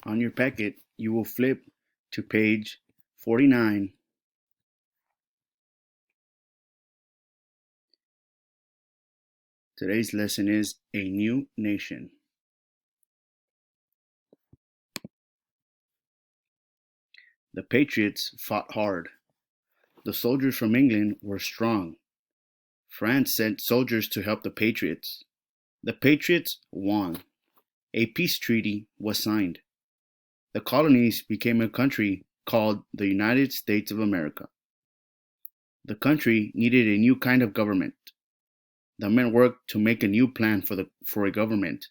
On your packet, you will flip to page 49. Today's lesson is A New Nation. The Patriots fought hard. The soldiers from England were strong. France sent soldiers to help the Patriots. The Patriots won. A peace treaty was signed. The colonies became a country called the United States of America. The country needed a new kind of government. The men worked to make a new plan for a government.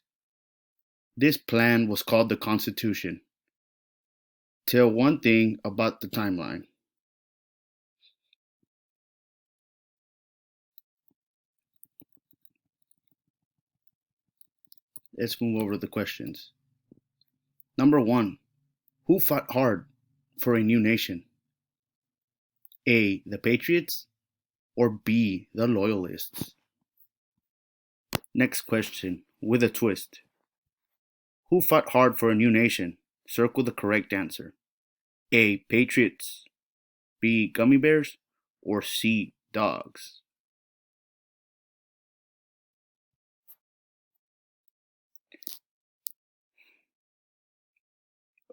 This plan was called the Constitution. Tell one thing about the timeline. Let's move over to the questions. Number 1. Who fought hard for a new nation? A. The Patriots or B. The Loyalists? Next question with a twist. Who fought hard for a new nation? Circle the correct answer. A. Patriots, B. Gummy bears, or C. Dogs?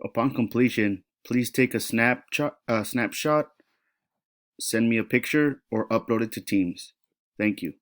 Upon completion, please take a snapshot, send me a picture, or upload it to Teams. Thank you.